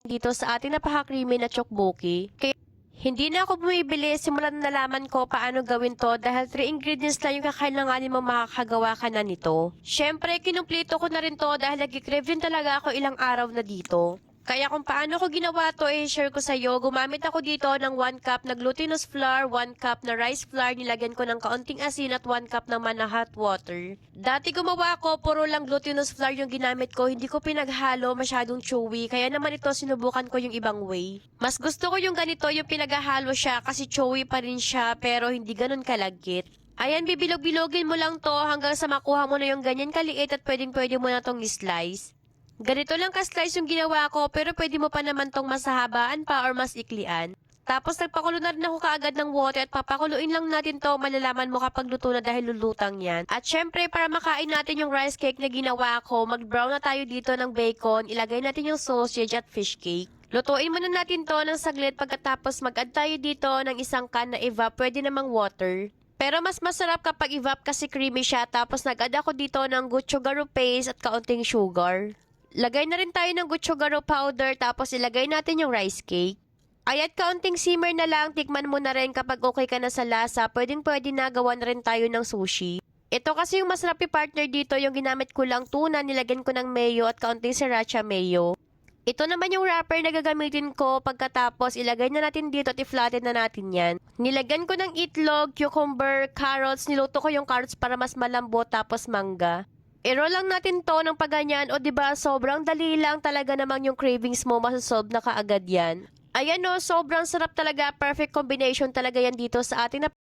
dito sa ating napaka-creamy na tteokbokki. Kaya hindi na ako bumibili simula na nalaman ko paano gawin to dahil 3 ingredients lang yung kakailanganin mo makakagawa ka na nito. Syempre, kinumplito ko na rin to dahil nag-crave din talaga ako ilang araw na dito. Kaya kung paano ko ginawa to share ko sa iyo. Gumamit ako dito ng 1 cup na glutinous flour, 1 cup na rice flour, nilagyan ko ng kaunting asin at 1 cup naman na hot water. Dati gumawa ko, puro lang glutinous flour yung ginamit ko, hindi ko pinaghalo, masyadong chewy, kaya naman ito sinubukan ko yung ibang way. Mas gusto ko yung ganito, yung pinaghalo siya kasi chewy pa rin siya pero hindi ganun kalagkit. Ayan, bibilog-bilogin mo lang to hanggang sa makuha mo na yung ganyan kaliit at pwedeng-pwede mo na tong slice. Ganito lang ka-slice yung ginawa ko pero pwede mo pa naman tong mas hahabaan pa or mas iklian. Tapos nagpakulo na rin ako kaagad ng water at papakuluin lang natin to, malalaman mo kapag luto na dahil lulutang yan. At syempre para makain natin yung rice cake na ginawa ko, mag-brown na tayo dito ng bacon, ilagay natin yung sausage at fish cake. Lutuin muna natin to ng saglit pagkatapos mag-add tayo dito ng isang can na evap, pwede namang water. Pero mas masarap kapag evap kasi creamy siya, tapos nag-add ako dito ng gochujang paste at kaunting sugar. Lagay na rin tayo ng gochujang powder tapos ilagay natin yung rice cake. Ay at kaunting simmer na lang, tikman mo na rin kapag okay ka na sa lasa, pwedeng-pwede na gawa na rin tayo ng sushi. Ito kasi yung masarap i-partner dito, yung ginamit ko lang tuna, nilagyan ko ng mayo at kaunting sriracha mayo. Ito naman yung wrapper na gagamitin ko pagkatapos ilagay na natin dito at i-flatten na natin yan. Nilagyan ko ng itlog, cucumber, carrots, niluto ko yung carrots para mas malambot tapos mangga. I-roll lang natin to ng paganyan o diba sobrang dali lang talaga namang yung cravings mo masasolve na kaagad yan. Ayan o, sobrang sarap talaga, perfect combination talaga yan dito sa ating